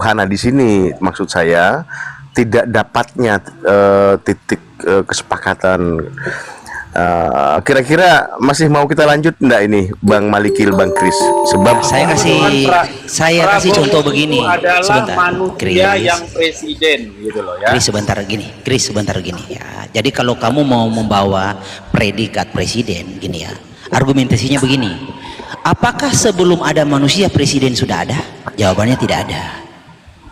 Hana di sini maksud saya tidak dapatnya titik kesepakatan. Kira-kira masih mau kita lanjut enggak ini Bang Malikil, Bang Kris? Sebab saya kasih contoh begini. Adalah Sebentar, manusia Kris. yang presiden gitu loh ya. Kris sebentar gini ya. Jadi kalau kamu mau membawa predikat presiden gini ya, argumentasinya begini. Apakah sebelum ada manusia presiden sudah ada? Jawabannya tidak ada.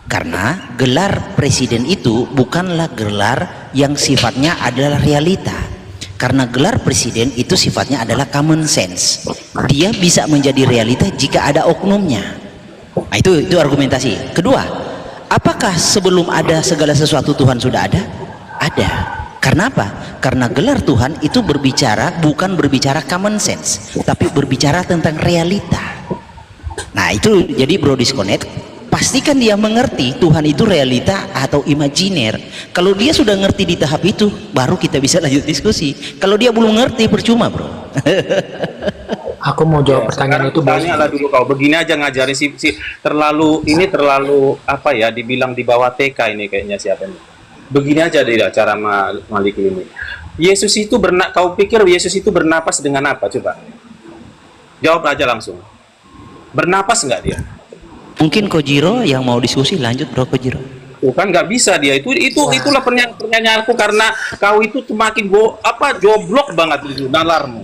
Karena gelar presiden itu bukanlah gelar yang sifatnya adalah realita. Karena gelar presiden itu sifatnya adalah common sense. Dia bisa menjadi realita jika ada oknumnya. Nah, itu argumentasi. Kedua, apakah sebelum ada segala sesuatu Tuhan sudah ada? Ada. Karena apa? Karena gelar Tuhan itu bukan berbicara common sense, tapi berbicara tentang realita. Nah, itu jadi bro disconnect. Pastikan dia mengerti Tuhan itu realita atau imajiner. Kalau dia sudah ngerti di tahap itu, baru kita bisa lanjut diskusi. Kalau dia belum ngerti, percuma bro. Aku mau jawab pertanyaan itu. Tanyalah dulu kau. Begini aja ngajarin si terlalu apa ya? Dibilang di bawah TK ini kayaknya siapa ini. Begini aja deh cara Malik ini. Yesus itu kau pikir Yesus itu bernapas dengan apa? Coba jawab aja langsung. Bernapas nggak dia? Mungkin Kojiro yang mau diskusi, lanjut bro Kojiro. Tuh kan nggak bisa dia itulah pertanyaanku, karena kau itu semakin joblok banget itu nalarmu.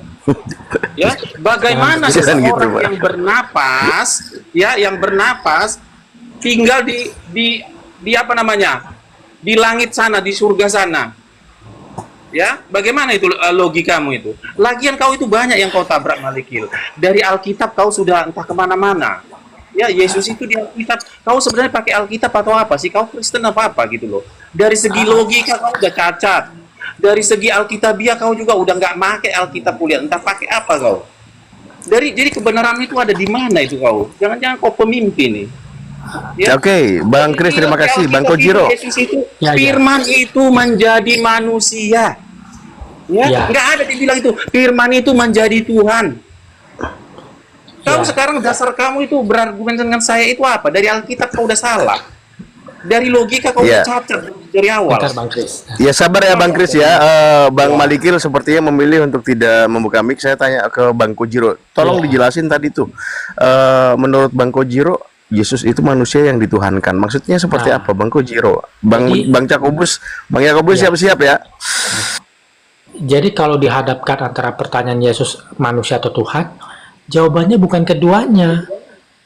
Ya, bagaimana seseorang gitu, yang bernapas tinggal di apa namanya? Di langit sana, di surga sana. Ya, bagaimana itu logikamu itu? Lagian kau itu banyak yang kau tabrak Malikil. Dari Alkitab kau sudah entah kemana-mana. Ya, Yesus itu di Alkitab. Kau sebenarnya pakai Alkitab atau apa sih? Kau Kristen apa gitu loh. Dari segi logika kau udah cacat. Dari segi Alkitabiah kau juga udah nggak pakai Alkitab kuliah. Entah pakai apa kau. Jadi kebenaran itu ada di mana itu kau? Jangan-jangan kau pemimpin nih. Ya. Oke, Bang Kris, terima kasih. Bang Kojiro. Yesus itu, firman itu menjadi manusia. Ya, nggak ada dibilang itu. Firman itu menjadi Tuhan. Kau sekarang dasar kamu itu berargumen dengan saya itu apa? Dari Alkitab kau udah salah. Dari logika kau udah cacat dari awal. Bentar, Bang Kris. Ya sabar ya Bang Kris ya. Bang Malikil sepertinya memilih untuk tidak membuka mic. Saya tanya ke Bang Kojiro. Tolong dijelasin tadi tuh. Menurut Bang Kojiro, Yesus itu manusia yang dituhankan. Maksudnya seperti apa Bang Kojiro? Bang Yakobus siap-siap ya. Jadi kalau dihadapkan antara pertanyaan Yesus manusia atau Tuhan, jawabannya bukan keduanya.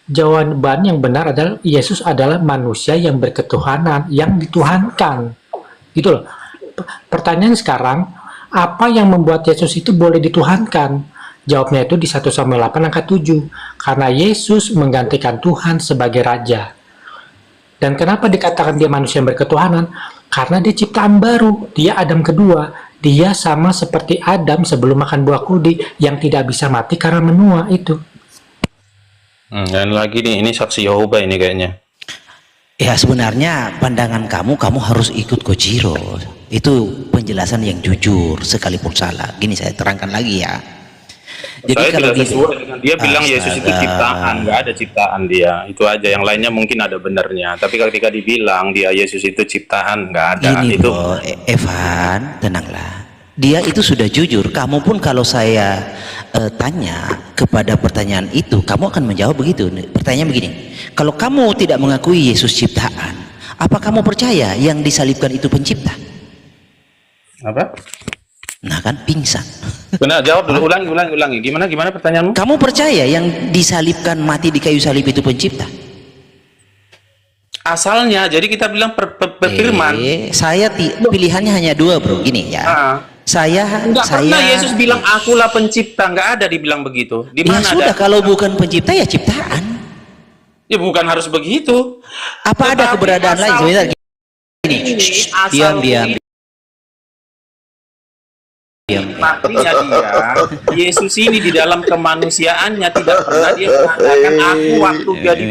Jawaban yang benar adalah Yesus adalah manusia yang berketuhanan, yang dituhankan. Gitu loh. Pertanyaan sekarang, apa yang membuat Yesus itu boleh dituhankan? Jawabnya itu di 1 Samuel 8 angka 7. Karena Yesus menggantikan Tuhan sebagai raja. Dan kenapa dikatakan dia manusia yang berketuhanan? Karena dia ciptaan baru, dia Adam kedua. Dia sama seperti Adam sebelum makan buah kudi yang tidak bisa mati karena menua itu. Dan lagi nih, ini saksi Yehova ini kayaknya. Ya sebenarnya pandangan kamu harus ikut Kojiro. Itu penjelasan yang jujur sekalipun salah. Gini saya terangkan lagi ya. Jadi saya kalau tidak sesuai dengan dia bilang Yesus itu ciptaan, nggak ada ciptaan dia. Itu aja, yang lainnya mungkin ada benernya. Tapi ketika dibilang dia Yesus itu ciptaan, nggak ada. Gini itu bro, Evan, tenanglah. Dia itu sudah jujur. Kamu pun kalau saya tanya kepada pertanyaan itu, kamu akan menjawab begitu. Pertanyaan begini, kalau kamu tidak mengakui Yesus ciptaan, apa kamu percaya yang disalibkan itu pencipta? apa? Nah kan pingsan. Benar, jawab dulu, ulangi. Gimana pertanyaanmu? Kamu percaya yang disalibkan mati di kayu salib itu pencipta? Asalnya, jadi kita bilang firman. Saya pilihannya hanya dua bro, gini ya. Enggak pernah Yesus bilang akulah pencipta, nggak ada dibilang begitu. Di mana ya sudah, ada? kalau bukan pencipta ya ciptaan. Ya bukan harus begitu. Apa ada keberadaan lain? Sebentar, gini. Diam. Artinya dia Yesus ini di dalam kemanusiaannya tidak pernah dia mengatakan aku waktu jadi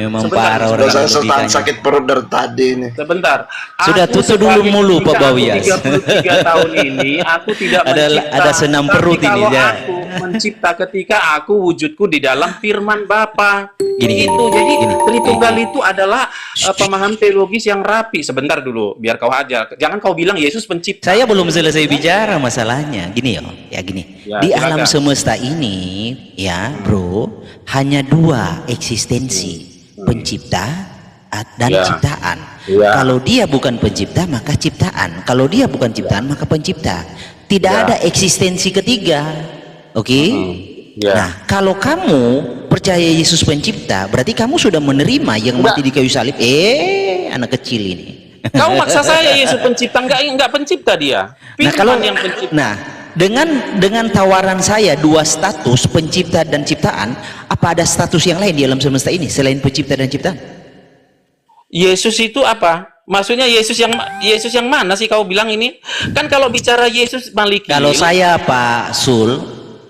sebentar, sakit perut dari tadi ini. Sebentar. Sudah tutup dulu Pak Bawias. 33 tahun ini aku tidak ada senam perut ini ya. mencipta ketika aku wujudku di dalam firman Bapa. Gini, Itu jadi gini. Tritunggal itu adalah pemahaman teologis yang rapi. Sebentar dulu, biar kau ajar. Jangan kau bilang Yesus pencipta. Saya belum selesai bicara masalahnya. Gini ya gini. Ya, Di silakan. alam semesta ini, ya bro, hanya dua eksistensi, pencipta dan Ya. ciptaan. Ya. Kalau dia bukan pencipta, maka ciptaan. Kalau dia bukan ciptaan, maka pencipta. Tidak Ya. ada eksistensi ketiga. Oke? Ya. Nah, kalau kamu percaya Yesus pencipta, berarti kamu sudah menerima yang mati di kayu salib. Anak kecil ini. Kau maksa saya Yesus pencipta, enggak pencipta dia. Nah, Firman yang pencipta. nah, dengan tawaran saya dua status, pencipta dan ciptaan, apa ada status yang lain di alam semesta ini selain pencipta dan ciptaan? Yesus itu apa? Maksudnya Yesus yang mana sih kau bilang ini? Kan kalau bicara Yesus Maliki. Kalau saya Pak Sul,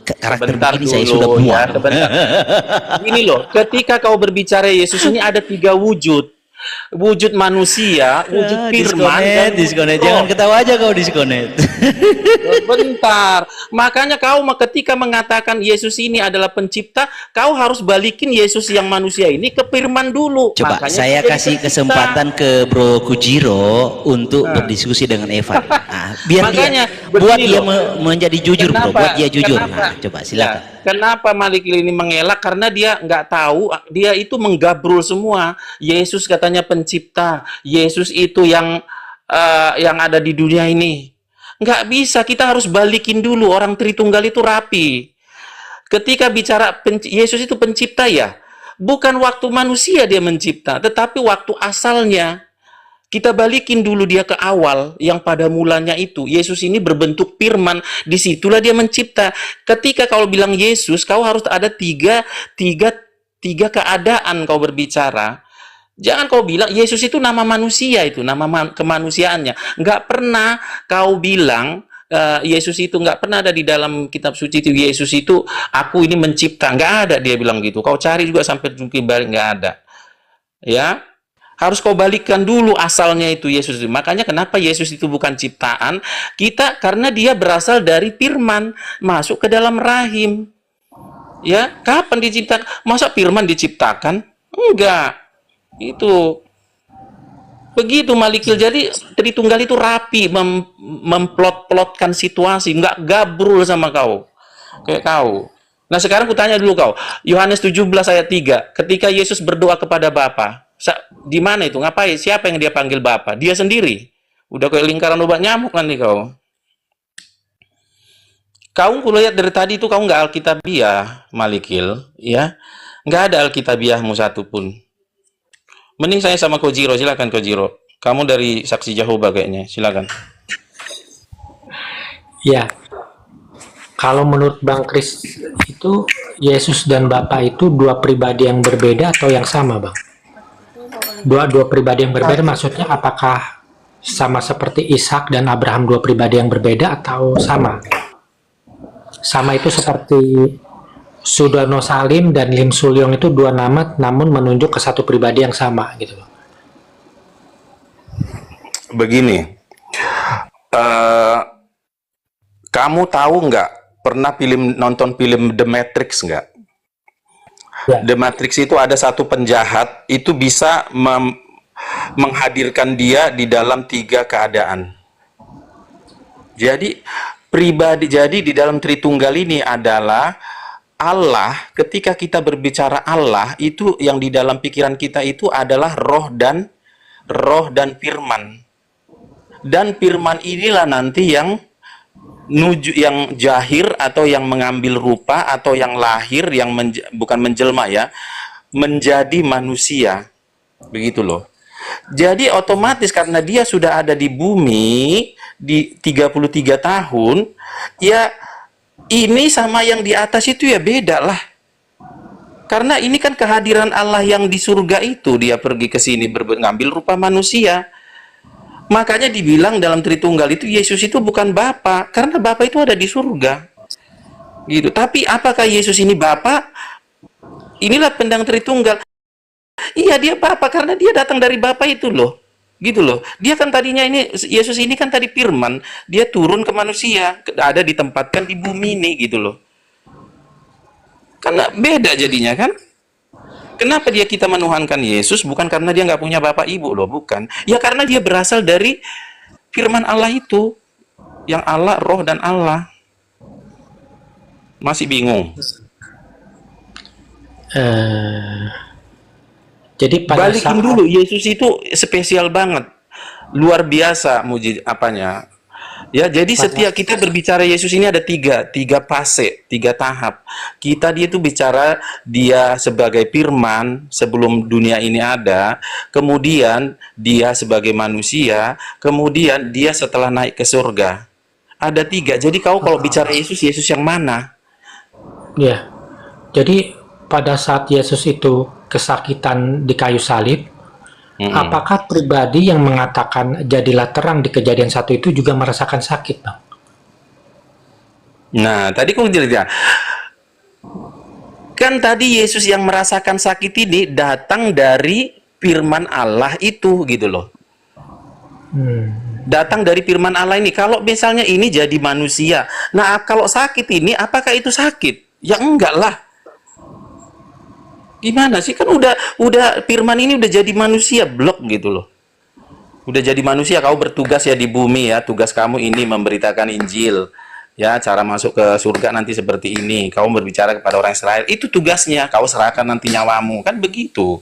karakter Sebentar begini saya dulu, sudah ya, muak. sebentar. Ini loh, ketika kau berbicara Yesus ini ada 3 wujud. Wujud manusia, wujud firman, dan Diskonet. wujud Jangan roh. ketawa aja kau diskonet. Bentar. Makanya kau ketika mengatakan Yesus ini adalah pencipta, kau harus balikin Yesus yang manusia ini ke firman dulu. Coba Makanya saya dia jadi kasih pencipta. kesempatan ke Bro Kujiro untuk berdiskusi dengan Eva. Nah, biar Makanya, dia buat begini dia loh. menjadi jujur, Bro. Kenapa? Buat dia jujur. Kenapa? Nah, coba silakan. Ya, kenapa Malik ini mengelak? Karena dia nggak tahu, dia itu menggabrul semua. Yesus katanya pencipta, Yesus itu yang ada di dunia ini. Nggak bisa, kita harus balikin dulu. Orang Tritunggal itu rapi. Ketika bicara Yesus itu pencipta ya, bukan waktu manusia dia mencipta, tetapi waktu asalnya. Kita balikin dulu dia ke awal yang pada mulanya itu. Yesus ini berbentuk firman, disitulah dia mencipta. Ketika kau bilang Yesus, kau harus ada tiga keadaan kau berbicara. Jangan kau bilang Yesus itu nama manusia, itu nama kemanusiaannya. Nggak pernah kau bilang Yesus itu, nggak pernah ada di dalam kitab suci itu Yesus itu aku ini mencipta. Nggak ada dia bilang gitu. Kau cari juga sampai jungkir balik, nggak ada. Ya. Harus kau balikkan dulu asalnya itu Yesus. Makanya kenapa Yesus itu bukan ciptaan? Karena dia berasal dari firman, masuk ke dalam rahim. Ya, kapan diciptakan? Masa firman diciptakan? Enggak. Itu begitu Malikil. Jadi Tritunggal itu rapi memplot-plotkan situasi, enggak gabrul sama kau. Kayak kau. Nah, sekarang kutanya dulu kau. Yohanes 17 ayat 3. Ketika Yesus berdoa kepada Bapa, di mana itu? Ngapain? Siapa yang dia panggil Bapa? Dia sendiri. Udah kayak lingkaran obat nyamuk nanti kau. Kau kulihat dari tadi itu kau nggak alkitabiah, Malikil, ya? Nggak ada alkitabiahmu satu pun. Mending saya sama Kojiro, silakan Kojiro. Kamu dari Saksi Jehovah kayaknya, silakan. Ya, kalau menurut Bang Kris itu Yesus dan Bapa itu dua pribadi yang berbeda atau yang sama, Bang? Dua pribadi yang berbeda maksudnya apakah sama seperti Ishak dan Abraham dua pribadi yang berbeda atau sama? Sama itu seperti Sudono Salim dan Lim Sulyong itu dua nama namun menunjuk ke satu pribadi yang sama gitu loh. Begini, kamu tahu nggak? Pernah nonton film The Matrix nggak? Ya. The Matrix itu ada satu penjahat itu bisa menghadirkan dia di dalam 3 keadaan. Jadi di dalam Tritunggal ini adalah Allah. Ketika kita berbicara Allah itu yang di dalam pikiran kita itu adalah roh dan firman. Dan firman inilah nanti yang jahir atau yang mengambil rupa atau yang lahir, yang bukan menjelma ya, menjadi manusia. Begitu loh. Jadi otomatis karena dia sudah ada di bumi di 33 tahun, ya ini sama yang di atas itu ya beda lah. Karena ini kan kehadiran Allah yang di surga itu, dia pergi ke sini mengambil rupa manusia. Makanya dibilang dalam Tritunggal itu Yesus itu bukan Bapa, karena Bapa itu ada di surga. Gitu. Tapi apakah Yesus ini Bapa? Inilah pendang Tritunggal. Iya, dia Bapa karena dia datang dari Bapa itu loh. Gitu loh. Dia kan tadinya Yesus ini kan tadi firman, dia turun ke manusia, ada ditempatkan di bumi ini gitu loh. Karena beda jadinya kan. Kenapa kita menuhankan Yesus? Bukan karena dia nggak punya bapak ibu loh, bukan. Ya karena dia berasal dari firman Allah itu. Yang Allah, roh dan Allah. Masih bingung? Jadi pada Balikin saat dulu, Yesus itu spesial banget. Luar biasa apanya. Ya, jadi setiap kita berbicara Yesus ini ada tiga fase, 3 tahap. Dia tuh bicara dia sebagai firman sebelum dunia ini ada, kemudian dia sebagai manusia, kemudian dia setelah naik ke surga. Ada 3. Jadi kau kalau bicara Yesus, Yesus yang mana? ya, jadi pada saat Yesus itu kesakitan di kayu salib, apakah pribadi yang mengatakan jadilah terang di Kejadian 1 itu juga merasakan sakit, Bang? Nah, tadi kau cerita. Kan tadi Yesus yang merasakan sakit ini datang dari firman Allah itu gitu loh. Datang dari firman Allah ini. Kalau misalnya ini jadi manusia. Nah, kalau sakit ini apakah itu sakit? Ya enggak lah. Gimana sih, kan udah firman ini udah jadi manusia blok gitu loh. Udah jadi manusia, kau bertugas ya di bumi ya. Tugas kamu ini memberitakan Injil. Ya, cara masuk ke surga nanti seperti ini. Kau berbicara kepada orang Israel. Itu tugasnya, kau serahkan nanti nyawamu. Kan begitu.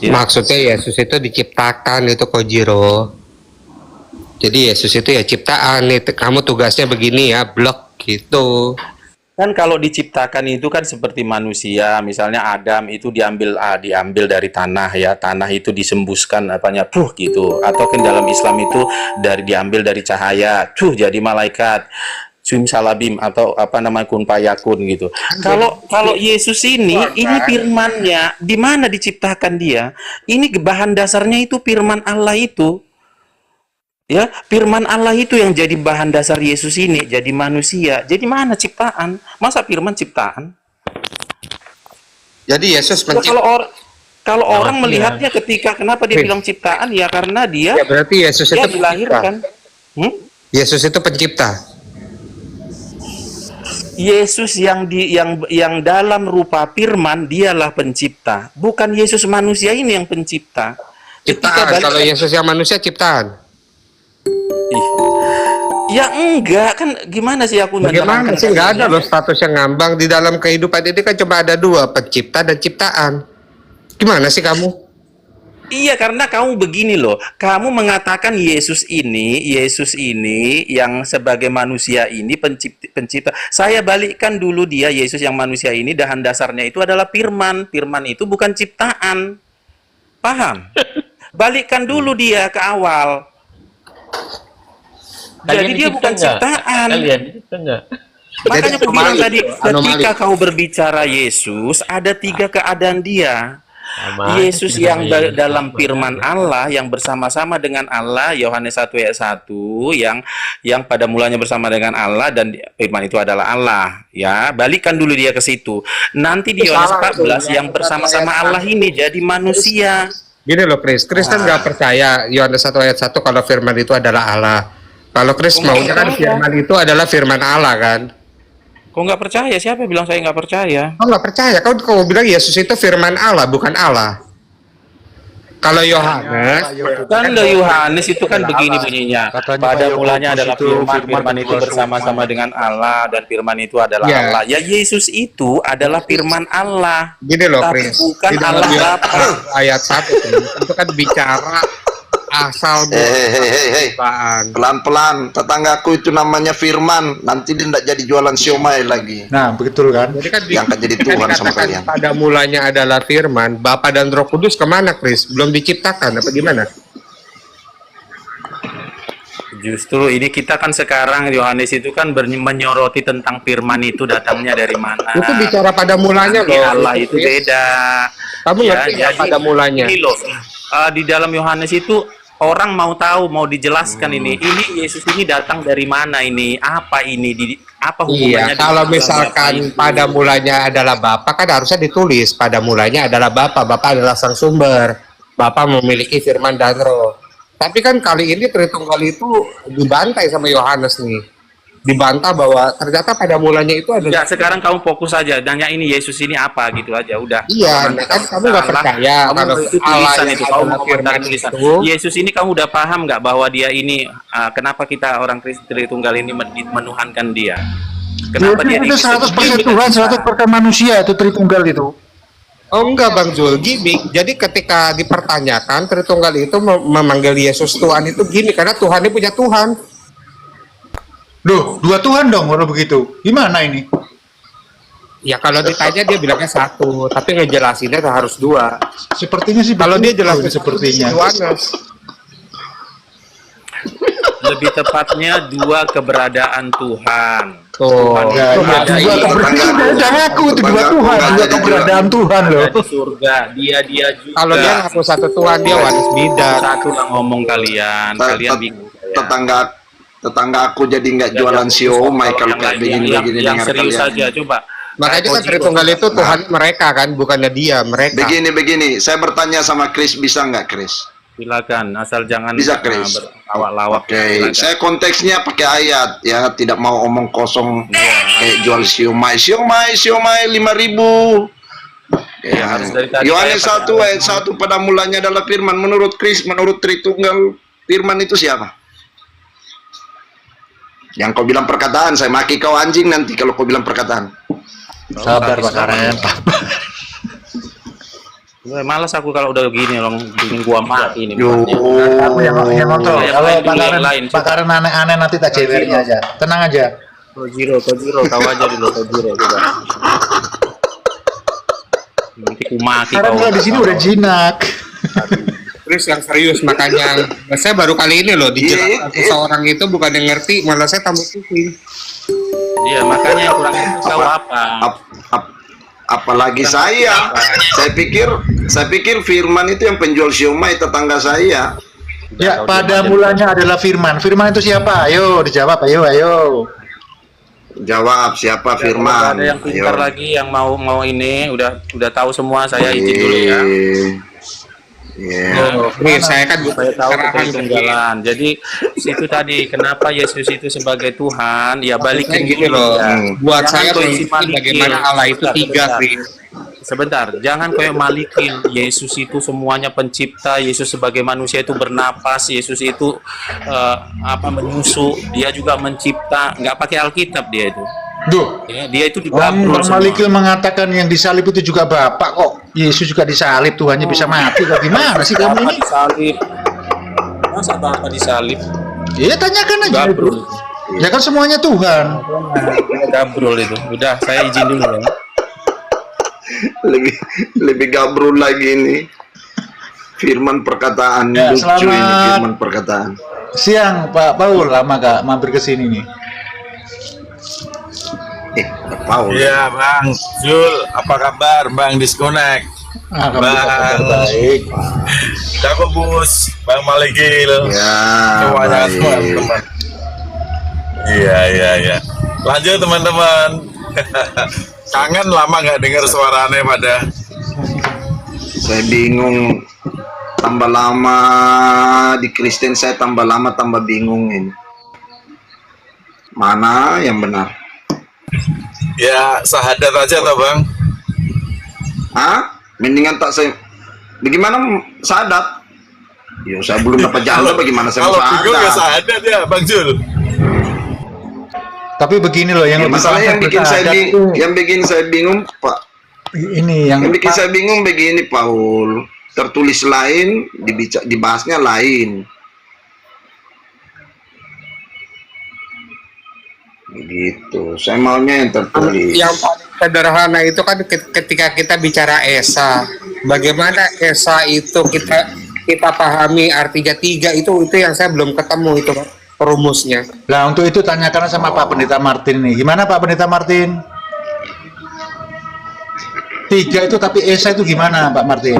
Ya. Maksudnya Yesus itu diciptakan itu Kojiro. Jadi Yesus itu ya ciptaan nih. Kamu tugasnya begini ya, blok gitu. Kan kalau diciptakan itu kan seperti manusia, misalnya Adam itu diambil dari tanah ya, tanah itu disembuskan gitu, atau kan dalam Islam itu diambil dari cahaya, jadi malaikat, simsalabim atau kun fayakun gitu. Kalau Yesus ini firman-Nya, di mana diciptakan dia? Ini bahan dasarnya itu firman Allah itu. Ya, firman Allah itu yang jadi bahan dasar Yesus ini, jadi manusia. Jadi mana ciptaan? Masa firman ciptaan? Jadi Yesus Ya, kalau orang melihatnya kenapa dia bilang ciptaan? Ya karena dia Ya berarti Yesus dia itu dilahirkan. Yesus itu pencipta. Yesus yang dalam rupa firman dialah pencipta. Bukan Yesus manusia ini yang pencipta. Ciptaan. Kalau Yesus yang manusia ciptaan. Ya enggak, kan gimana sih aku Bagaimana sih, nggak ada loh status yang ngambang di dalam kehidupan ini, kan cuma ada 2, pencipta dan ciptaan. Gimana sih kamu? Iya, karena kamu begini loh, kamu mengatakan Yesus ini yang sebagai manusia ini pencipta. Saya balikkan dulu dia, Yesus yang manusia ini bahan dasarnya itu adalah firman. Firman itu bukan ciptaan. Paham? Balikkan dulu dia ke awal. Jadi dia bukan ciptaan. Makanya aku bilang tadi, ketika kau berbicara Yesus, ada 3 keadaan dia. Yesus yang dalam firman Allah, yang bersama-sama dengan Allah, Yohanes 1 ayat 1, yang pada mulanya bersama dengan Allah, dan firman itu adalah Allah. Ya, balikan dulu dia ke situ. Nanti di Yohanes 14 yang bersama-sama Allah ini jadi manusia. Gini loh Chris kan nggak percaya Yohanes 1 ayat 1 kalau firman itu adalah Allah. Kalau Chris maunya kan firman itu adalah firman Allah kan. Kok nggak percaya? Siapa yang bilang saya nggak percaya? Kau nggak percaya? Kau bilang Yesus itu firman Allah, bukan Allah. Kalau Yohanes, Kan Yohanes itu kan begini bunyinya. Pada mulanya adalah firman, firman itu bersama-sama dengan Allah, dan firman itu adalah Allah. Ya, Yesus itu adalah firman Allah. Gini loh Tapi Chris, bukan di dalam Allah Yohanes Bapa. ayat 1 itu kan bicara asal Hei, pelan-pelan, tetanggaku itu namanya Firman, nanti dia tidak jadi jualan siomay lagi. Nah, betul kan? Jadi kan Yang akan jadi Tuhan sama kalian. pada mulanya adalah firman, Bapa dan Roh Kudus kemana Chris? Belum diciptakan apa gimana? Justru ini kita kan sekarang Yohanes itu kan menyoroti tentang firman itu datangnya dari mana. Itu bicara pada mulanya Nanti loh. Allah itu beda. Kamu ngerti nggak jadi pada mulanya? Ini loh, di dalam Yohanes itu orang mau tahu, mau dijelaskan ini Yesus ini datang dari mana ini? Apa ini? Apa hubungannya? Iya, kalau misalkan pada mulanya adalah Bapa, kan harusnya ditulis pada mulanya adalah Bapa. Bapa adalah sang sumber. Bapa memiliki firman dan roh. Tapi kan kali ini Tritunggal itu dibantai sama Yohanes nih. dibantah bahwa ternyata pada mulanya itu ada. Ya, sekarang kamu fokus saja nanya ini Yesus ini apa gitu aja udah. Iya, Kalau kan kamu nggak salah, percaya kamu kalau itu Allah tulisan yang itu ada kamu dalam mau komentar firman tulisan. itu. Yesus ini kamu udah paham nggak bahwa dia ini kenapa kita orang Kristen Tritunggal ini menuhankan dia? Kenapa dia itu 100% Tuhan, 100% manusia itu Tritunggal itu. Oh enggak Bang Jul, gini. Jadi ketika dipertanyakan Tritunggal itu memanggil Yesus Tuhan itu gini, karena Tuhan ini punya Tuhan. Loh, dua Tuhan dong kalau begitu. Gimana ini? Ya kalau ditanya dia bilangnya satu, tapi ngejelasinnya harus dua. Sepertinya sih Kalau dia betul, jelasin sepertinya. Yohanes. lebih tepatnya dua keberadaan Tuhan. Tuh. Ya, Tuhan iya, ada dua ini, keberadaan. Jangan aku itu dua Tuhan, dua keberadaan Tuhan loh. ada di surga, dia juga. Kalau dia ngaku satu Tuhan, dia waris bidan. satu lah ngomong kalian bingung. Tetangga aku jadi nggak jualan siomay kalau kayak begini-begini yang dengar serius kalian. saja coba. Makanya kan Tritunggal itu Tuhan mereka kan, bukannya dia, mereka. Begini, saya bertanya sama Chris, bisa nggak Chris? Silakan, asal jangan Bisa, Chris. berlawak-lawak. Oke, saya konteksnya pakai ayat ya, tidak mau omong kosong kayak jual siomay 5.000. Ya, harus dari tadi Yohanes kayak 1 ayat 1 pada mulanya adalah firman. Menurut Chris, menurut Tritunggal, firman itu siapa? Yang kau bilang perkataan, saya maki kau anjing nanti kalau kau bilang perkataan. Sabar Pak Karen. Malas aku kalau udah gini loh, bikin gua mati ini. Yo. Aku yang nonton. Yang Kalau lain Pak dulu, Karen, yang lain. Pak Karen aneh-aneh nanti tak jewernya aja. Tenang aja. Kojiro, kau aja dulu Kojiro coba. Nanti ku mati Sekarang kau. kalau di sini udah jinak. Chris yang serius, makanya saya baru kali ini loh dijelaskan seseorang itu bukan yang ngerti, malah saya tambah pusing. Iya, makanya yang kurang itu kau apa? Apalagi saya pikir firman itu yang penjual siomay tetangga saya. Ya, pada mulanya adalah firman. Firman itu siapa? Ayo dijawab, ayo. Jawab siapa firman? Ada yang pintar Ayo. lagi yang mau ini udah tahu semua, saya izin dulu ya. Nih saya kan Saya tahu arahan ketunggalan. Jadi situ tadi kenapa Yesus itu sebagai Tuhan? Ya balikin gini loh. ya. Buat Jangan saya kau isi prinsipnya malikin. bagaimana Allah itu tiga, Sebentar. Chris. Sebentar, jangan kayak malikin. Yesus itu semuanya pencipta. Yesus sebagai manusia itu bernapas. Yesus itu menyusu. Dia juga mencipta. Nggak pakai Alkitab dia itu. Duh. Ya, dia itu Bang digabrol semua. Malikil mengatakan yang disalib itu juga Bapak kok. Yesus juga disalib, Tuhannya bisa mati. Kok gimana sih kamu Bapak ini? disalib. Masa Bapak disalib? Ya tanyakan aja. Gabrol. Ya kan semuanya Tuhan. Gabrol itu. Udah, saya izin dulu ya. lebih gabrul lagi nih. Firman perkataan Ya, lucu selamat. ini firman perkataan. Siang Pak Paul, lama Kak mampir ke sini nih. Paul. Iya Bang Zul, apa kabar Bang Disconnect? Alhamdulillah baik. Cakep Bus, Bang Malikil. Ya, Semuanya baik. teman-teman. Iya. Lanjut teman-teman. Kangen lama nggak dengar suaranya pada. Saya bingung. Tambah lama di Kristen saya tambah lama tambah bingung ini. Mana yang benar? Ya sahadat aja toh Bang. Hah? Mendingan tak saya. Bagaimana sahadat? Yo, saya belum dapat jalan. Bagaimana saya Kalau mau bingung ya sahadat? sahadat ya Bang Zul. Tapi begini loh yang Ya, lebih masalah yang gampang bikin saya bersahadat bingung, itu yang bikin saya bingung, Pak. ini yang Yang bikin saya bingung begini, Paul. Tertulis lain, dibahasnya lain. Begitu. Saya maunya yang tertulis. Yang paling sederhana itu kan ketika kita bicara Esa, bagaimana Esa itu kita pahami artinya tiga itu yang saya belum ketemu itu rumusnya. Lah untuk itu tanyakan sama Pak Pendeta Martin nih. Gimana Pak Pendeta Martin? Tiga itu tapi Esa itu gimana Pak Martin?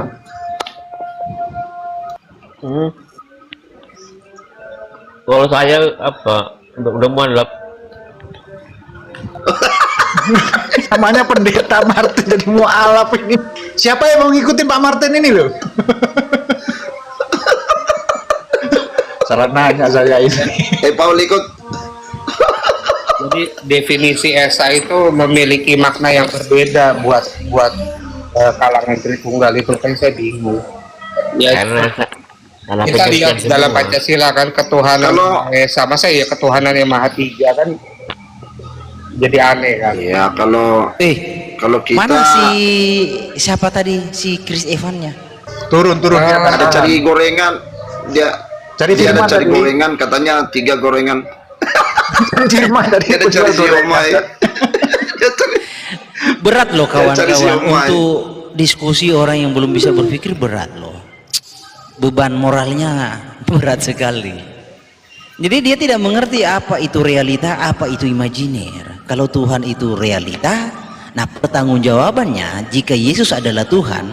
Kalau saya apa? Mudah-mudahan lah. Namanya Pendeta Martin jadi mualaf ini. Siapa yang mau ngikutin Pak Martin ini loh? Salah nanya saya ini. Paul ikut. Jadi definisi Esa itu memiliki makna yang berbeda buat kalangan Tritunggal itu, kan saya bingung. Ya, karena kita lihat pengertian dalam semua. Pancasila kan ketuhanan Esa, masa ya ketuhanan yang Maha Tiga kan jadi aneh kan. Ya kalau kita Mana siapa tadi si Chris Evannya? Turun dia ada cari gorengan, dia Cari dia ada Firman cari tadi. gorengan, katanya 3 gorengan. Firman tadi Dia ada cari siomay. Dia cari- Berat loh cari kawan-kawan siomay. untuk diskusi orang yang belum bisa berpikir, berat loh. Beban moralnya berat sekali. Jadi dia tidak mengerti apa itu realita, apa itu imajiner. Kalau Tuhan itu realita, nah pertanggungjawabannya jika Yesus adalah Tuhan,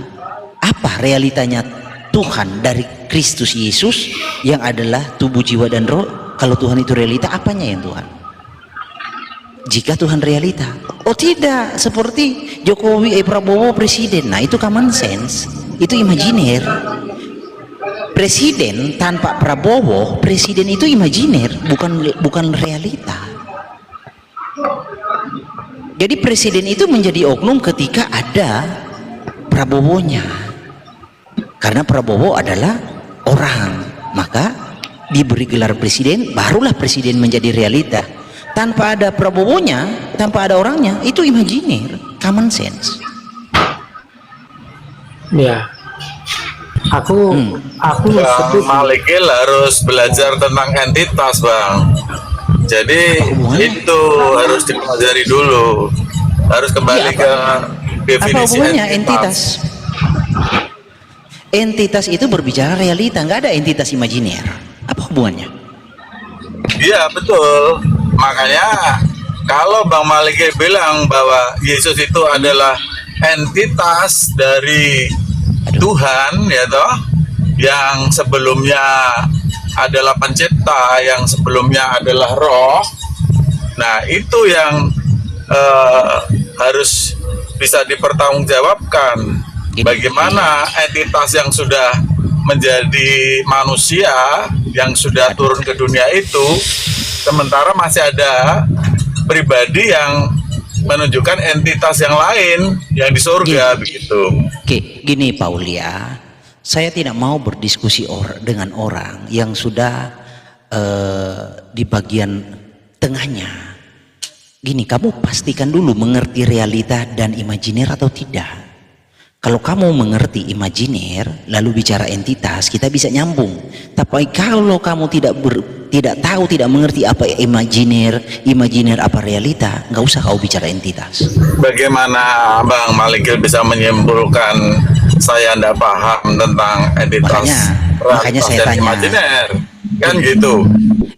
apa realitanya Tuhan dari Kristus Yesus yang adalah tubuh, jiwa, dan roh? Kalau Tuhan itu realita, apanya yang Tuhan? Jika Tuhan realita, oh tidak seperti Jokowi, Prabowo presiden, nah itu common sense, itu imajiner. Presiden tanpa Prabowo, presiden itu imajiner, bukan realita. Jadi presiden itu menjadi oknum ketika ada Prabowonya, karena Prabowo adalah orang, maka diberi gelar presiden, barulah presiden menjadi realita. Tanpa ada Prabowonya, tanpa ada orangnya, itu imajiner, common sense. Ya, aku Bang setuju. Malikil harus belajar tentang entitas, Bang. Jadi itu harus dipelajari dulu. Harus kembali Iya, ke apa definisi hubungannya entitas. Entitas itu berbicara realita, nggak ada entitas imajiner. Apa hubungannya? Iya, betul. Makanya kalau Bang Malikil bilang bahwa Yesus itu adalah entitas dari Tuhan, ya toh, yang sebelumnya adalah pencipta, yang sebelumnya adalah roh. Nah, itu yang harus bisa dipertanggungjawabkan. Bagaimana entitas yang sudah menjadi manusia, yang sudah turun ke dunia itu, sementara masih ada pribadi yang menunjukkan entitas yang lain yang di surga, begitu. Oke, gini Paulia, saya tidak mau berdiskusi dengan orang yang sudah di bagian tengahnya. Gini, kamu pastikan dulu mengerti realita dan imajiner atau tidak. Kalau kamu mengerti imajiner lalu bicara entitas, kita bisa nyambung. Tapi kalau kamu tidak tahu, tidak mengerti apa imajiner apa realita, nggak usah kau bicara entitas. Bagaimana Bang Malikil bisa menyimpulkan saya tidak paham tentang entitas, Makanya saya dan tanya. imajiner, kan gitu.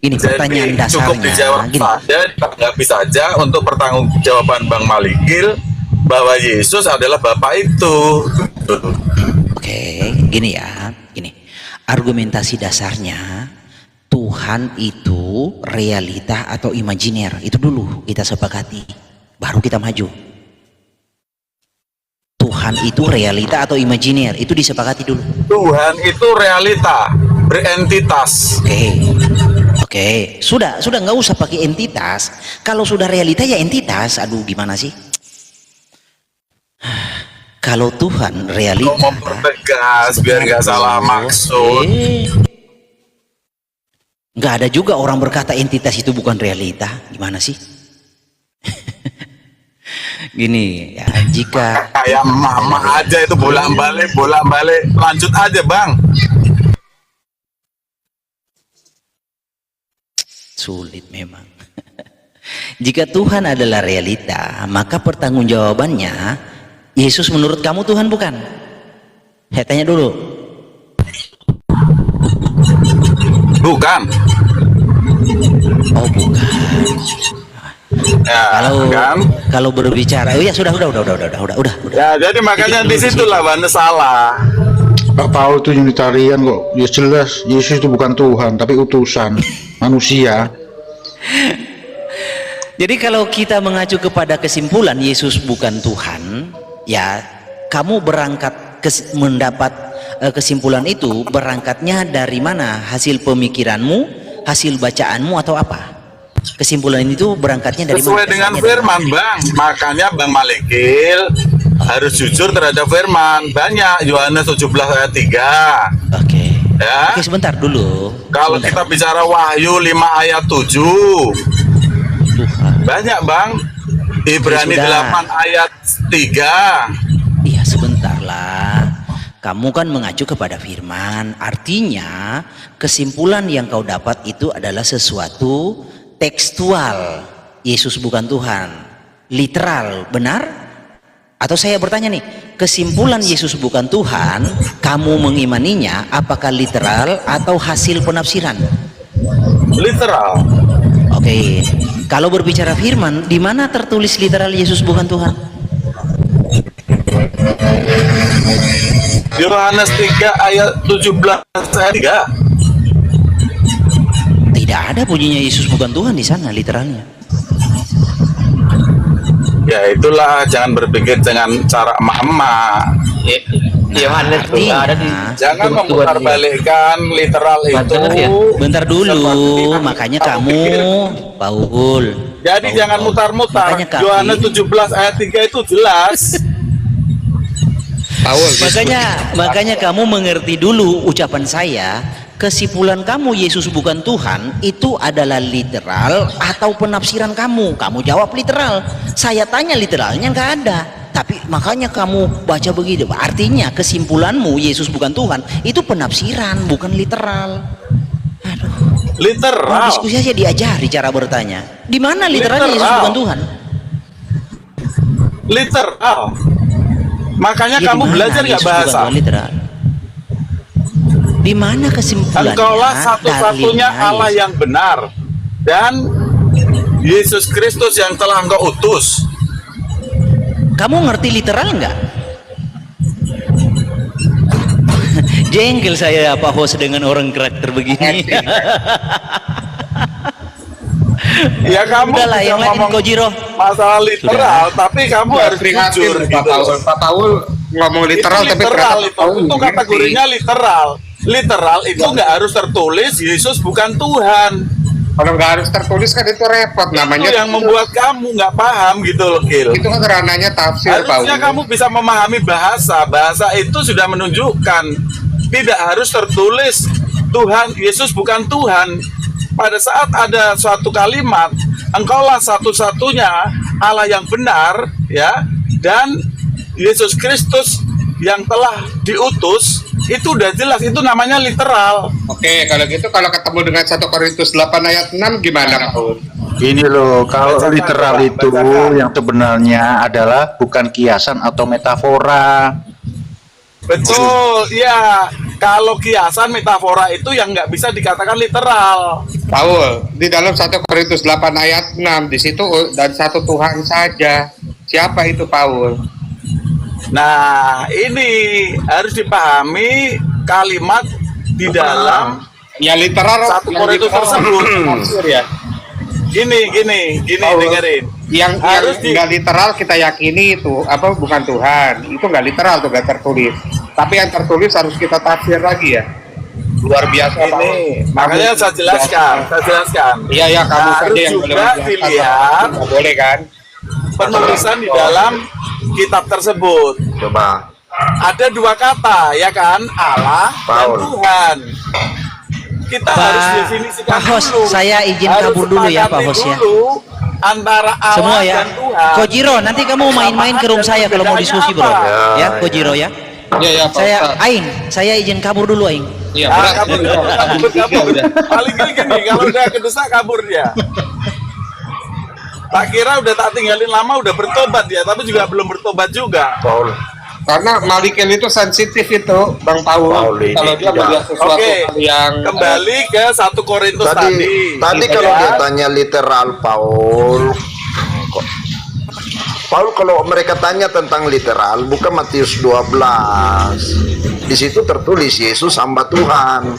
Ini pertanyaan Jadi cukup dasarnya. dijawab Gini. saja, ditanggapi saja untuk pertanggungjawaban Bang Malikil bahwa Yesus adalah Bapa itu. Oke, gini ya, gini. Argumentasi dasarnya Tuhan itu realita atau imajiner, itu dulu kita sepakati, baru kita maju. Tuhan itu realita atau imajiner, itu disepakati dulu. Tuhan itu realita, berentitas. Oke, sudah nggak usah pakai entitas. Kalau sudah realita ya entitas. Aduh, gimana sih? Kalau Tuhan realita, Mau mempertegas biar nggak salah maksud. nggak ada juga orang berkata entitas itu bukan realita. Gimana sih? Gini ya, jika Kayak mama aja itu bolak-balik, lanjut aja Bang. sulit memang. Jika Tuhan adalah realita, maka pertanggungjawabannya Yesus menurut kamu Tuhan bukan? Saya tanya dulu. Bukan. Oh bukan. Ya, kan? Kalau berbicara, oh ya sudah. Ya, jadi makanya disitulah Banda salah. Gak tahu itu Unitarian kok. Ya jelas Yesus itu bukan Tuhan tapi utusan manusia. Jadi kalau kita mengacu kepada kesimpulan Yesus bukan Tuhan, ya kamu berangkat mendapat kesimpulan itu berangkatnya dari mana? Hasil pemikiranmu, hasil bacaanmu atau apa? Kesimpulan itu berangkatnya dari Sesuai mana? dengan Dasarnya firman, Bang. Makanya Bang Malikil harus jujur terhadap firman. Banyak Yohanes 17 ayat 3. Oke. Ya. Oke, sebentar dulu. Kalau Sebentar. kita bicara Wahyu 5 ayat 7. Tuhan. Banyak, Bang. Ibrani Ya sudah. 8 ayat 3. Iya, sebentar lah. Kamu kan mengacu kepada firman. Artinya, kesimpulan yang kau dapat itu adalah sesuatu tekstual. Yesus bukan Tuhan. Literal, benar? Atau saya bertanya nih, kesimpulan Yesus bukan Tuhan, kamu mengimaninya apakah literal atau hasil penafsiran? Literal. Oke, kalau berbicara firman, di mana tertulis literal Yesus bukan Tuhan? Yohanes 3 ayat 17 ayat 3. Tidak ada bunyinya Yesus bukan Tuhan di sana literalnya. Ya itulah, jangan berpikir dengan cara emak-emak. Yohanes tuh nggak ada di Jangan turun-turun memutarbalikkan literal itu. bener ya? Bentar dulu, Seperti makanya kamu kamu, pikir. Paul. Jadi Paul, jangan Paul. mutar-mutar. Makanya kami- Yohanes 17 ayat 3 itu jelas. Paul, Makanya kamu mengerti dulu ucapan saya. Kesimpulan kamu Yesus bukan Tuhan itu adalah literal atau penafsiran kamu. Kamu jawab literal. Saya tanya literalnya nggak ada. Tapi makanya kamu baca begitu. Artinya kesimpulanmu Yesus bukan Tuhan itu penafsiran, bukan literal. Aduh. Literal. Diskusi aja diajari cara bertanya. Di mana literalnya Yesus Literal. bukan Tuhan? Literal. Makanya Ya, kamu di mana belajar nggak Yesus bukan bahasa? Tuhan literal? Di mana kesimpulannya? Engkaulah satu-satunya dalilnya Allah Yesus? yang benar, dan Yesus Kristus yang telah engkau utus. Kamu ngerti literal nggak? Jengkel saya Pak host dengan orang karakter begini. Ya kamu Udahlah, bisa yang lain ngomong Kojiro. masalah literal, tapi kamu harus prihatin jujur Pak gitu. Paul. Pak Paul ngomong literal Itu tapi literal, ternyata Pak Paul itu ngerti. kategorinya literal. Literal itu nggak harus tertulis Yesus bukan Tuhan. Kalau nggak harus tertulis kan itu repot namanya. Itu yang membuat kamu nggak paham gitu loh, Gil. Itu kan ranahnya tafsir, Pak. Harusnya kamu bisa memahami bahasa. Bahasa itu sudah menunjukkan tidak harus tertulis Tuhan Yesus bukan Tuhan. Pada saat ada suatu kalimat, engkaulah satu-satunya Allah yang benar, ya, dan Yesus Kristus yang telah diutus, itu udah jelas, itu namanya literal. Oke, kalau gitu kalau ketemu dengan 1 Korintus 8 ayat 6 gimana, Paul? Ini loh, kalau Bacakan, literal Pak, itu bacakan. yang sebenarnya adalah bukan kiasan atau metafora. Betul, ya. Kalau kiasan metafora itu yang nggak bisa dikatakan literal. Paul, di dalam 1 Korintus 8 ayat 6 di situ dan satu Tuhan saja. Siapa itu Paul? Nah, ini harus dipahami kalimat di dalam Ya literal 1 Korintus tersebut. tafsir ya. Gini, Paul, dengerin. Yang Harus nggak literal kita yakini itu apa bukan Tuhan. Itu nggak literal tuh nggak tertulis. Tapi yang tertulis harus kita tafsir lagi ya. Luar biasa Ini, Paul. makanya saya jelaskan. Iya ya kamu Harus saja yang juga boleh menjelaskan. dilihat Nggak boleh kan? penulisan di dalam kitab tersebut. Coba. Ada dua kata, ya kan? Allah dan Paul. Tuhan. Kita harus definisikan Pak Hos, dulu. saya izin Harus kabur dulu ya, Pak sepakati Hos, ya. dulu antara Allah Semua ya. dan Tuhan. Kojiro, nanti kamu main-main ke room saya kalau mau diskusi, bro. Ya, Kojiro ya. Iya ya Pak Saya Ustaz. Aing, saya izin kabur dulu Aing. Iya Ah, berat. kabur. Paling gini, kalau udah kedesak kabur dia. Tak kira udah tak tinggalin lama udah bertobat dia, tapi juga belum bertobat juga. Paul. Karena Malikel itu sensitif itu, Bang Paul. Paul ini Kalau dia tidak. melihat sesuatu Oke, hal yang kembali ke 1 Korintus tadi. Tadi Gitu kalau ya. dia tanya literal Paul, kalau mereka tanya tentang literal, buka Matius 12. Di situ tertulis Yesus hamba Tuhan.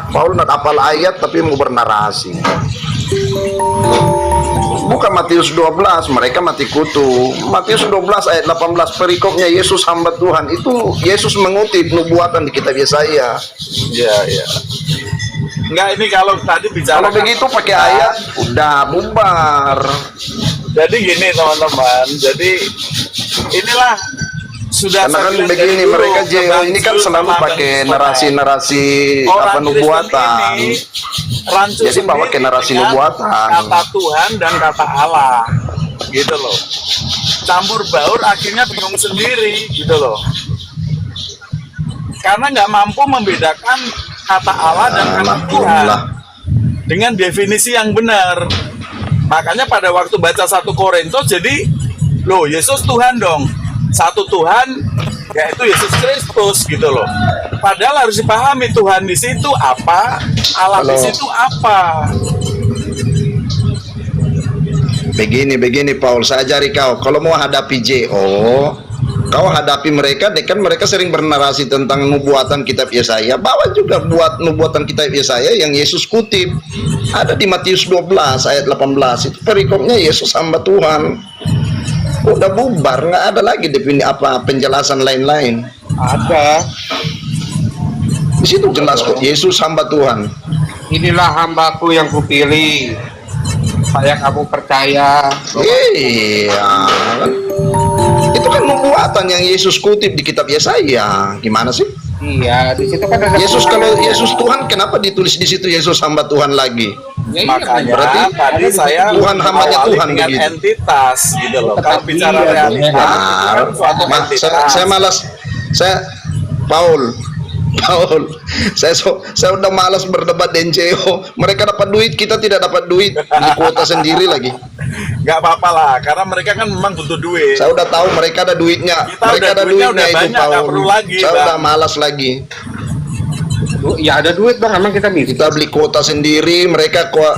Paul nak hafal ayat tapi mau bernarasi. Bukan Matius 12, mereka mati kutu. Matius 12 ayat 18 perikopnya Yesus hamba Tuhan. Itu Yesus mengutip nubuatan di kitab Yesaya. Ya, ya. Enggak, ini kalau tadi bicara Kalau begitu pakai ayat, udah bubar. Jadi gini teman-teman, jadi inilah sudah Karena saya kan bilang begini dari dulu, mereka ini kan kebangsaan selalu sama pakai Kristen. narasi-narasi Orang apa nubuatan. Kristen ini rancu Jadi bawa ke sendiri narasi dengan nubuatan. kata Tuhan dan kata Allah, gitu loh. Campur baur akhirnya bingung sendiri, gitu loh. Karena nggak mampu membedakan kata Allah dan kata Tuhan Alhamdulillah. dengan definisi yang benar. Makanya pada waktu baca 1 Korintus, jadi loh Yesus Tuhan dong. Satu Tuhan yaitu Yesus Kristus, gitu loh. Padahal harus dipahami Tuhan di situ apa, Allah di situ apa. Begini Paul, saya ajari kau. Kalau mau hadapi JO, kau hadapi mereka, kan mereka sering bernarasi tentang nubuatan kitab Yesaya. Bawa juga buat nubuatan kitab Yesaya yang Yesus kutip. Ada di Matius 12 ayat 18. Itu perikopnya Yesus hamba Tuhan. Udah bubar, nggak ada lagi penjelasan lain-lain. Ada. Di situ jelas kok Yesus hamba Tuhan. Inilah hambaku yang kupilih. Saya kamu percaya. Iya, kan? Itu kan nubuatan yang Yesus kutip di kitab Yesaya. Gimana sih? Iya, di situ kan ada Yesus, kalau Yesus Tuhan, kenapa ditulis di situ Yesus hamba Tuhan lagi? Ya, iya, Makanya berarti tadi saya Tuhan hambanya awali Tuhan dengan begitu. entitas, gitu loh. Kalau bicara Iya, realitas, itu kan suatu entitas. Saya malas, Paul, saya udah malas berdebat NCO. Mereka dapat duit, kita tidak dapat duit, beli kuota sendiri lagi. Nggak apa-apa lah, karena mereka kan memang butuh duit. Saya udah tahu mereka ada duitnya, Kita mereka udah ada duitnya duitnya udah itu banyak, nggak Paul. perlu lagi, Saya Bang. udah malas lagi. Ya ada duit bang, emang kita bisa. Kita beli kuota sendiri, mereka kok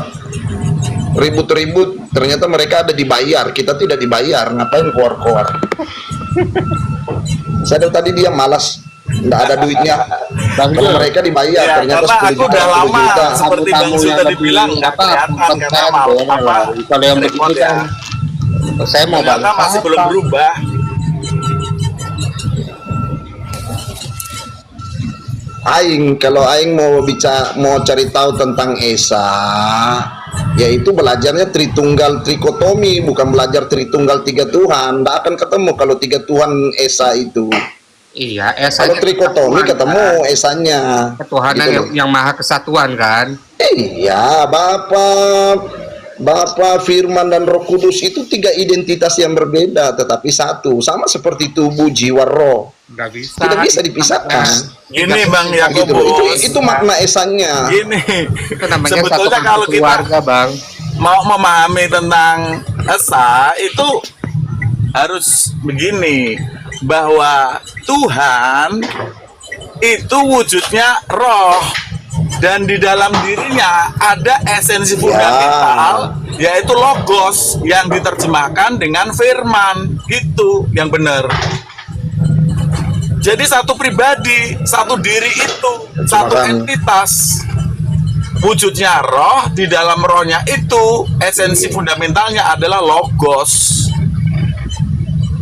ribut-ribut, ternyata mereka ada dibayar, kita tidak dibayar, ngapain keluar-keluar. Saya dari tadi dia malas, nggak ada duitnya. Kalau mereka dibayar, Ya, ternyata karena 10 aku juta, udah 10 lama juta. seperti Bang Zul tadi bilang nggak kelihatan karena mau apa? Kalau yang begitu repot ya. kan, saya mau Ternyata balas masih belum apa? berubah. Aing, kalau Aing mau cari tahu tentang Esa, yaitu belajarnya Tritunggal Trikotomi, bukan belajar Tritunggal tiga Tuhan. Nggak akan ketemu kalau tiga Tuhan Esa itu. Iya, Kalau Trikotomi ketemu Esanya. Ketuhanan Gitu loh. yang maha kesatuan kan. Iya, Bapa, Firman dan Roh Kudus itu tiga identitas yang berbeda, tetapi satu, sama seperti tubuh, jiwa, roh. Nggak bisa. Tidak bisa dipisahkan. Gini Bang Gitu loh. Yakobus. Itu makna Esanya. Gini. Itu namanya satu Sebetulnya kalau kita keluarga bang. mau memahami tentang Esa itu harus begini, bahwa Tuhan itu wujudnya roh dan di dalam dirinya ada esensi fundamental yaitu logos yang diterjemahkan dengan firman, gitu yang benar. Jadi satu pribadi, satu diri itu, satu entitas. Wujudnya roh, di dalam rohnya itu esensi fundamentalnya adalah logos.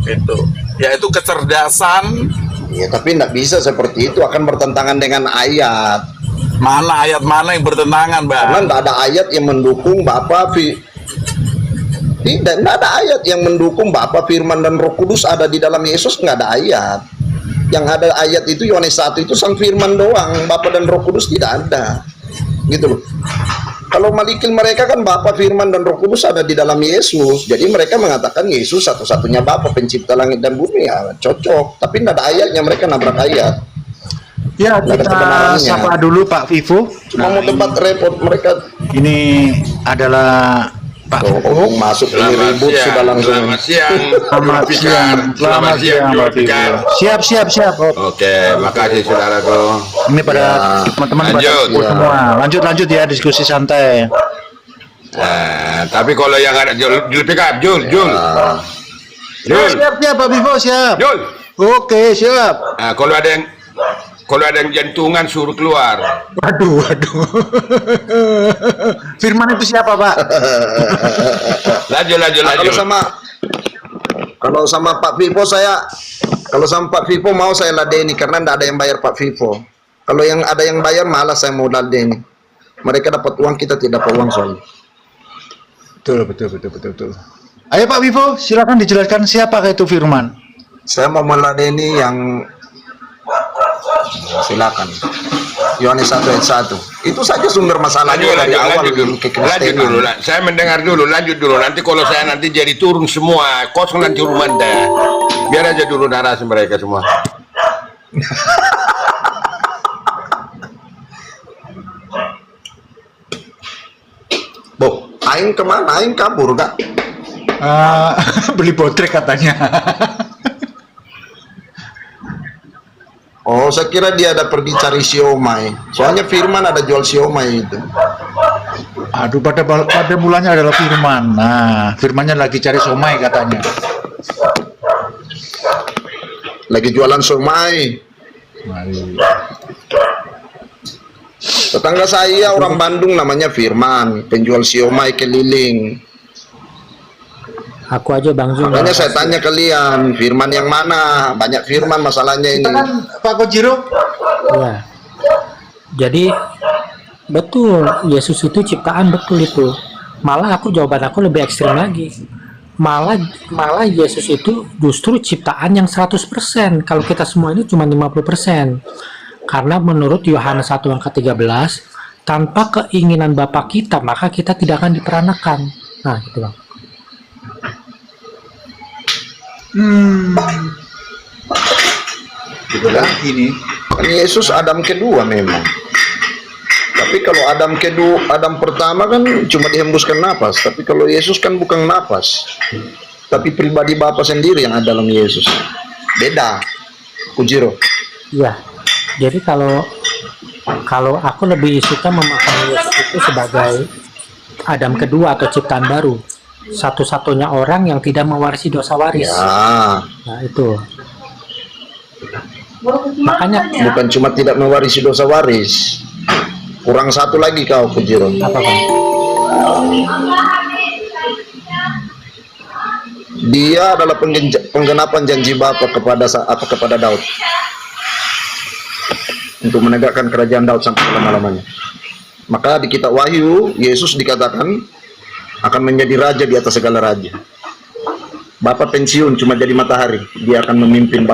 Itu, yaitu kecerdasan. Ya, tapi tidak bisa seperti itu, akan bertentangan dengan ayat. Mana ayat mana yang bertentangan, Bang? Karena tidak ada ayat yang mendukung tidak ada ayat yang mendukung Bapa, Firman dan Roh Kudus ada di dalam Yesus, nggak ada ayat. Yang ada ayat itu Yohanes 1 itu Sang Firman doang, Bapa dan Roh Kudus tidak ada. Gitu loh. Kalau malikil mereka kan Bapa, Firman dan Roh Kudus ada di dalam Yesus. Jadi mereka mengatakan Yesus satu-satunya Bapa pencipta langit dan bumi, ya cocok. Tapi tidak ada ayatnya, mereka nabrak ayat. Ya, Nggak ada kita kebenarannya. sapa dulu Pak Vivo. Cuma mau debat repot mereka. Ini adalah Pak Tuh, Vivo. masuk ini ribut sudah langsung. Selamat siang. Selamat siang, Pak Vivo. Siap. Oh, Oke, makasih saudaraku. ini pada teman-teman pada Lanjut. kumpul semua. Lanjut ya diskusi santai. Tapi kalau yang ada Jul pick up, Jul. Siap Pak Vivo, siap. Jul. Oke, siap. Nah, kalau ada yang jantungan suruh keluar. Waduh. Firman itu siapa, Pak? Lanjut. Kalau sama Pak Vivo mau saya ladeni karena tidak ada yang bayar Pak Vivo. Kalau yang ada yang bayar malas saya mau ladeni. Mereka dapat uang, kita tidak dapat uang soalnya. Betul. Ayo Pak Vivo, silakan dijelaskan siapakah itu firman. Saya mau meladeni yang silakan. Yohanes 1 ayat 1. Itu saja sumber masalahnya dari awal lanjut dulu. Saya mendengar dulu, lanjut dulu. Nanti kalau saya nanti jadi turun semua, kosong nanti rumah Anda. Biar aja dulu narasi mereka semua. Bo, aing kemana? Aing kabur kak? Beli botrek katanya. Oh, saya kira dia ada pergi cari siomay. Soalnya Firman ada jual siomay itu. Aduh, pada mulanya adalah Firman. Nah, Firmannya lagi cari somai katanya. Lagi jualan siomay. Tetangga saya orang Bandung namanya Firman, penjual siomay keliling. Aku aja Bang Zul. Makanya saya tanya kalian, Firman yang mana? Banyak Firman masalahnya ini. Kita kan Pak Kojiro. Ya. Jadi betul, Yesus itu ciptaan, betul itu. Malah jawaban aku lebih ekstrim lagi. Malah Yesus itu justru ciptaan yang 100%. Kalau kita semua ini cuma 50%. Karena menurut Yohanes 1 angka 13, tanpa keinginan Bapa kita, maka kita tidak akan diperanakan. Nah, gitu Bang. Gitu kan? Ini Kan Yesus Adam kedua memang. Tapi kalau Adam pertama kan cuma dihembuskan napas. Tapi kalau Yesus kan bukan napas. Tapi pribadi Bapa sendiri yang ada dalam Yesus. Beda. Kujiro. Iya. Jadi kalau aku lebih suka memahami Yesus itu sebagai Adam kedua atau ciptaan baru. Satu-satunya orang yang tidak mewarisi dosa waris. Ya. Nah, itu. Makanya Bukan cuma tidak mewarisi dosa waris. Kurang satu lagi kau, Kujiro. apa Bang? Dia adalah penggenapan janji Bapa kepada Daud. Untuk menegakkan kerajaan Daud sampai selama-lamanya. Maka di kitab Wahyu, Yesus dikatakan akan menjadi raja di atas segala raja. Bapa pensiun cuma jadi matahari, dia akan memimpin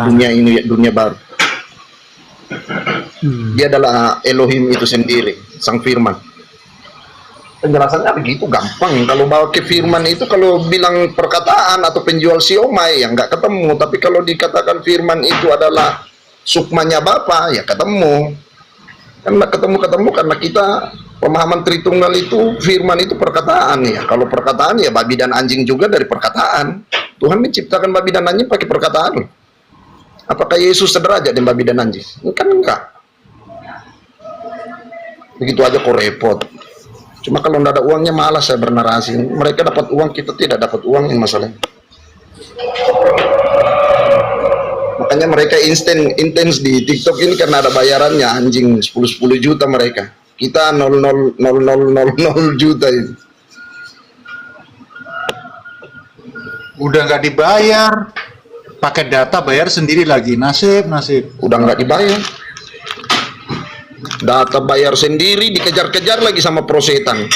dunia ini, dunia baru. Dia adalah Elohim itu sendiri, Sang Firman. Penjelasannya begitu gampang. Kalau bawa ke Firman itu, kalau bilang perkataan atau penjual siomay, ya nggak ketemu. Tapi kalau dikatakan Firman itu adalah sukmanya Bapa, ya ketemu. Kan nggak ketemu karena kita pemahaman Tritunggal itu, Firman itu perkataan ya. Kalau perkataan ya babi dan anjing juga dari perkataan. Tuhan menciptakan babi dan anjing pakai perkataan. Apakah Yesus sederajat dengan babi dan anjing? Kan enggak. Begitu aja kok repot. Cuma kalau nggak ada uangnya malas saya bernarasi. Mereka dapat uang, kita tidak dapat uang, ini masalahnya. Makanya mereka intens di TikTok ini karena ada bayarannya, anjing 10 juta mereka. Kita 0,0000 juta itu. udah nggak dibayar, pakai data bayar sendiri lagi. Nasib. Udah nggak dibayar. Data bayar sendiri, dikejar-kejar lagi sama prosetan.